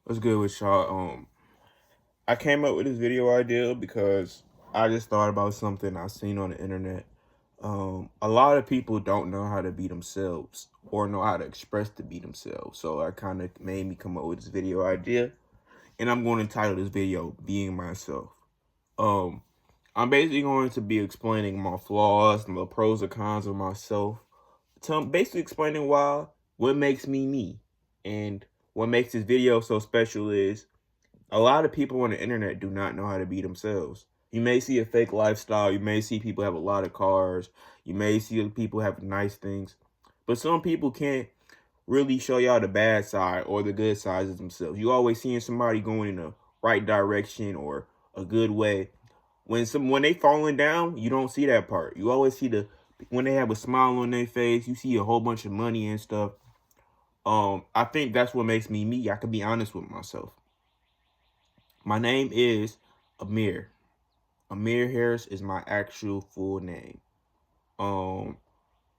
What's good with y'all? I came up with this video idea because I just thought about something I seen on the internet. A lot of people don't know how to be themselves or know how to express to be themselves. So I kind of made me come up with this video idea, and I'm going to title this video "Being Myself." Um, I'm basically going to be explaining my flaws and the pros and cons of myself. Basically explaining why what makes me me, and what makes this video so special is a lot of people on the internet do not know how to be themselves. You may see a fake lifestyle. You may see people have a lot of cars. You may see people have nice things. But some people can't really show y'all the bad side or the good sides of themselves. You always seeing somebody going in the right direction or a good way. When they falling down, you don't see that part. You always see when they have a smile on their face, you see a whole bunch of money and stuff. I think that's what makes me me. I can be honest with myself. My name is Amir. Amir Harris is my actual full name. Um,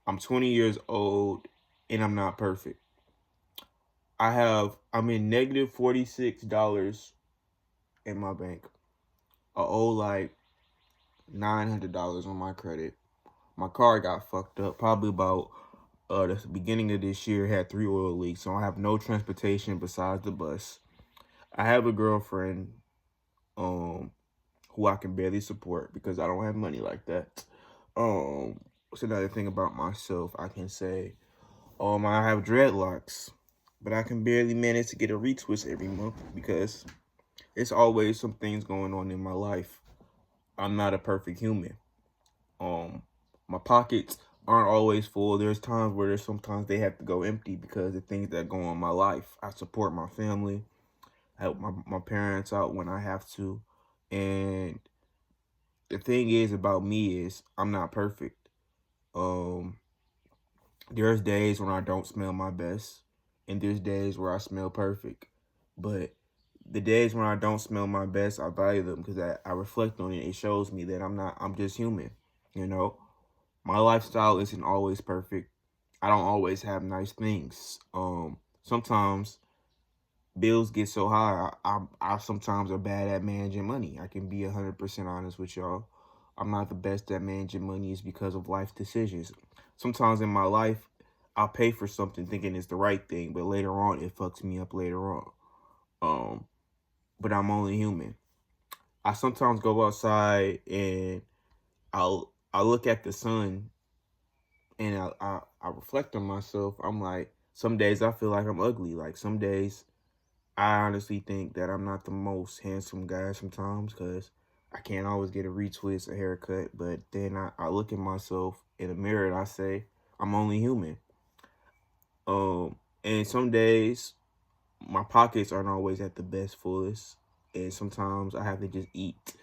I'm 20 years old and I'm not perfect. I'm in negative $46 in my bank. I owe like $900 on my credit. My car got fucked up probably about the beginning of this year, had 3 oil leaks, so I have no transportation besides the bus. I have a girlfriend um who I can barely support because I don't have money like that. What's another thing about myself I can say? I have dreadlocks, but I can barely manage to get a retwist every month because it's always some things going on in my life. I'm not a perfect human. Um, my pockets aren't always full. There's sometimes they have to go empty because of things that go on in my life. I support my family, help my parents out when I have to, and the thing is about me is I'm not perfect. Um, there's days when I don't smell my best, and there's days where I smell perfect. But the days when I don't smell my best, I value them because I reflect on it. It shows me that I'm just human. You know, my lifestyle isn't always perfect. I don't always have nice things. Sometimes bills get so high. I sometimes are bad at managing money. I can be 100% honest with y'all. I'm not the best at managing money is because of life decisions. Sometimes in my life, I'll pay for something thinking it's the right thing, but later on it fucks me up later on. Um, but I'm only human. I sometimes go outside and I look at the sun and I reflect on myself. I'm like, some days I feel like I'm ugly. Like some days I honestly think that I'm not the most handsome guy sometimes because I can't always get a retwist, a haircut. But then I look at myself in the mirror and I say, I'm only human. And some days my pockets aren't always at the best fullest. And sometimes I have to just eat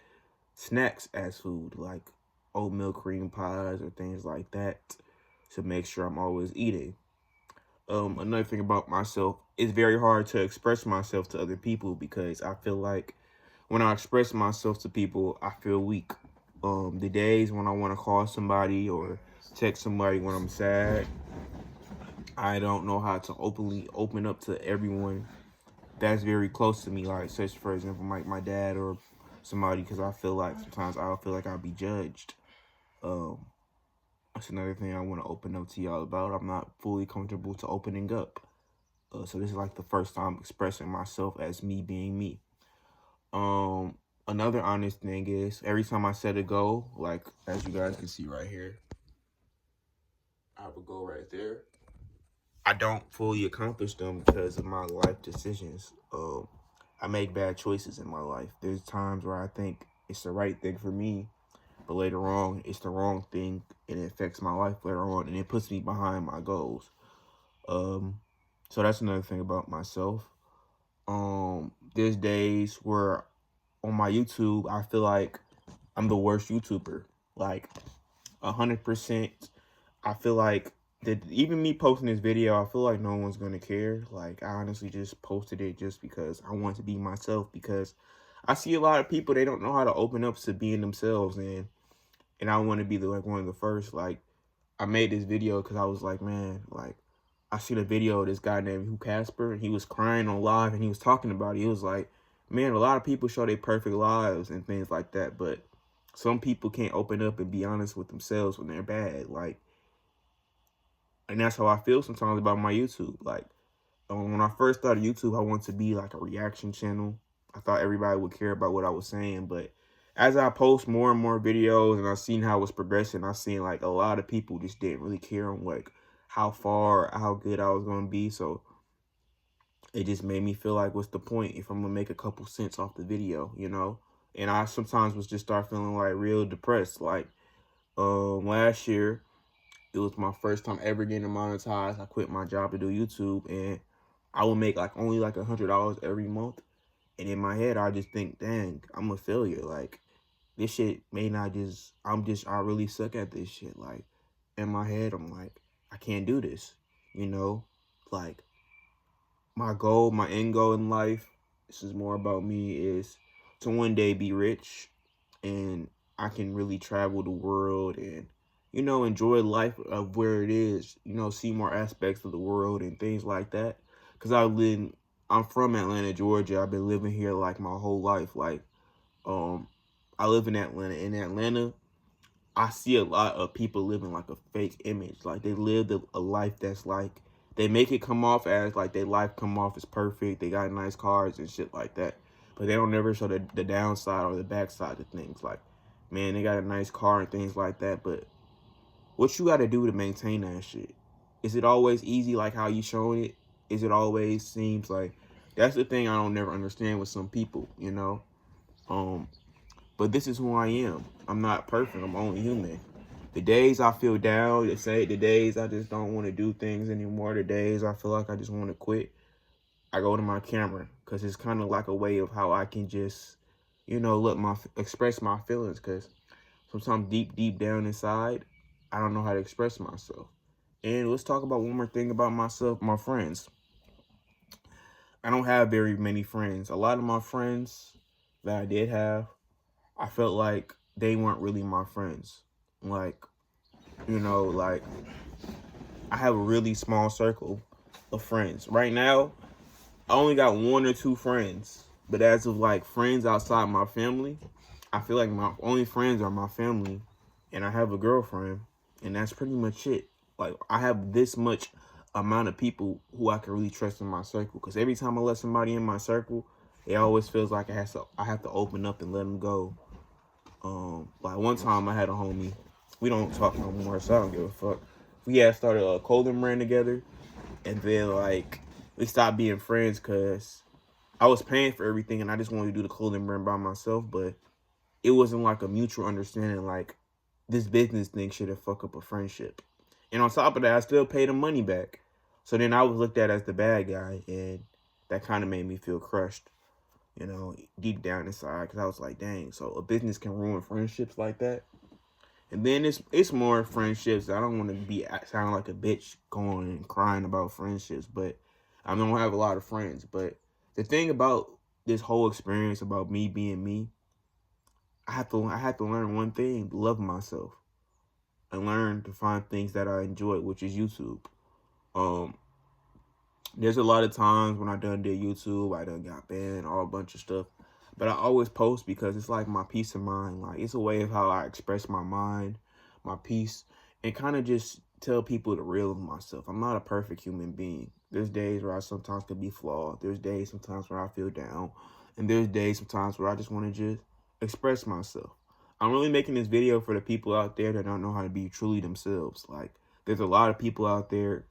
snacks as food, like oatmeal cream pies or things like that to make sure I'm always eating. Another thing about myself, it's very hard to express myself to other people because I feel like when I express myself to people, I feel weak. The days when I want to call somebody or text somebody when I'm sad, I don't know how to openly open up to everyone that's very close to me, like such for example, like my dad or somebody, because I feel like sometimes I'll feel like I'll be judged. Um, that's another thing I want to open up to y'all about. I'm not fully comfortable to opening up. So this is like the first time expressing myself as me being me. Um, Another honest thing is every time I set a goal, like as you guys can see right here, I have a goal right there. I don't fully accomplish them because of my life decisions. I make bad choices in my life. There's times where I think it's the right thing for me, but later on it's the wrong thing and it affects my life later on and it puts me behind my goals. Um, so that's another thing about myself. There's days where on my YouTube I feel like I'm the worst YouTuber. Like 100%. I feel like that even me posting this video, I feel like no one's gonna care. Like I honestly just posted it just because I want to be myself because I see a lot of people they don't know how to open up to being themselves and I want to be like one of the first. Like I made this video because I was like, man, like I seen a video of this guy named Hugh Casper, and he was crying on live, and he was talking about it. He was like, man, a lot of people show their perfect lives and things like that, but some people can't open up and be honest with themselves when they're bad. Like, and that's how I feel sometimes about my YouTube. Like, when I first started YouTube, I wanted to be like a reaction channel. I thought everybody would care about what I was saying, but as I post more and more videos and I seen how it was progressing, I seen like a lot of people just didn't really care on like how far, how good I was gonna be. So it just made me feel like, what's the point if I'm gonna make a couple cents off the video, you know? And I sometimes was just start feeling like real depressed. Like last year, it was my first time ever getting monetized. I quit my job to do YouTube, and I would make like only like $100 every month. And in my head, I just think, dang, I'm a failure. Like, this shit may not just, I really suck at this shit. Like, in my head, I'm like, I can't do this, you know? Like, my goal, my end goal in life, this is more about me, is to one day be rich and I can really travel the world and, you know, enjoy life of where it is, you know, see more aspects of the world and things like that. Because I'm from Atlanta, Georgia. I've been living here like my whole life. Like, I live in Atlanta. In Atlanta, I see a lot of people living like a fake image. Like, they live a life that's like, they make it come off as like their life come off as perfect. They got nice cars and shit like that. But they don't never show the downside or the backside of things. Like, man, they got a nice car and things like that. But what you got to do to maintain that shit? Is it always easy like how you showing it? Is it always seems like, that's the thing I don't never understand with some people, you know? But this is who I am. I'm not perfect. I'm only human. The days I feel down, the days I just don't want to do things anymore, the days I feel like I just want to quit, I go to my camera because it's kind of like a way of how I can just, you know, express my feelings. Because sometimes deep down inside, I don't know how to express myself. And let's talk about one more thing about myself, my friends. I don't have very many friends. A lot of my friends that I did have, I felt like they weren't really my friends. Like, you know, like, I have a really small circle of friends. Right now, I only got one or two friends. But as of like friends outside my family, I feel like my only friends are my family. And I have a girlfriend. And that's pretty much it. Like, I have this much amount of people who I can really trust in my circle. Because every time I let somebody in my circle, it always feels like I have to open up and let them go. Like one time I had a homie. We don't talk no more, so I don't give a fuck. We had started a clothing brand together, and then like we stopped being friends because I was paying for everything, and I just wanted to do the clothing brand by myself. But it wasn't like a mutual understanding. Like, this business thing shouldn't fuck up a friendship. And on top of that, I still paid him money back. So then I was looked at as the bad guy, and that kind of made me feel crushed, you know, deep down inside, because I was like, dang, so a business can ruin friendships like that. And then it's more friendships. I don't want to be sound like a bitch going and crying about friendships, but I don't have a lot of friends. But the thing about this whole experience about me being me, I had to learn one thing: love myself, and learn to find things that I enjoy, which is YouTube. Um, There's a lot of times when I done did YouTube, I done got banned, all a bunch of stuff. But I always post because it's like my peace of mind. Like, it's a way of how I express my mind, my peace, and kind of just tell people the real of myself. I'm not a perfect human being. There's days where I sometimes could be flawed. There's days sometimes where I feel down. And there's days sometimes where I just want to just express myself. I'm really making this video for the people out there that don't know how to be truly themselves. Like, there's a lot of people out there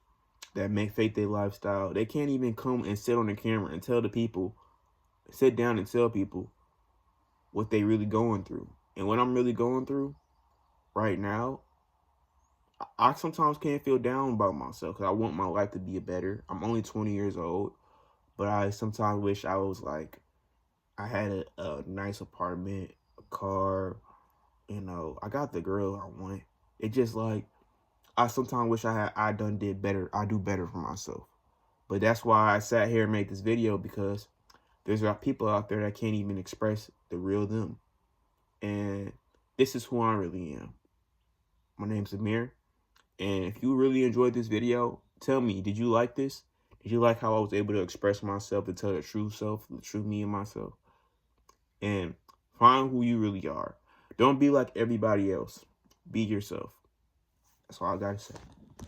that make fake their lifestyle. They can't even come and sit on the camera and tell the people, sit down and tell people what they really going through. And what I'm really going through right now, I sometimes can't feel down about myself because I want my life to be better. I'm only 20 years old, but I sometimes wish I was like, I had a nice apartment, a car, you know, I got the girl I want. It just like, I sometimes wish I did better. I do better for myself. But that's why I sat here and made this video, because there's people out there that can't even express the real them. And this is who I really am. My name's Amir. And if you really enjoyed this video, Tell me, did you like this? Did you like how I was able to express myself and tell the true self, the true me and myself? And find who you really are. Don't be like everybody else. Be yourself. That's all I gotta say.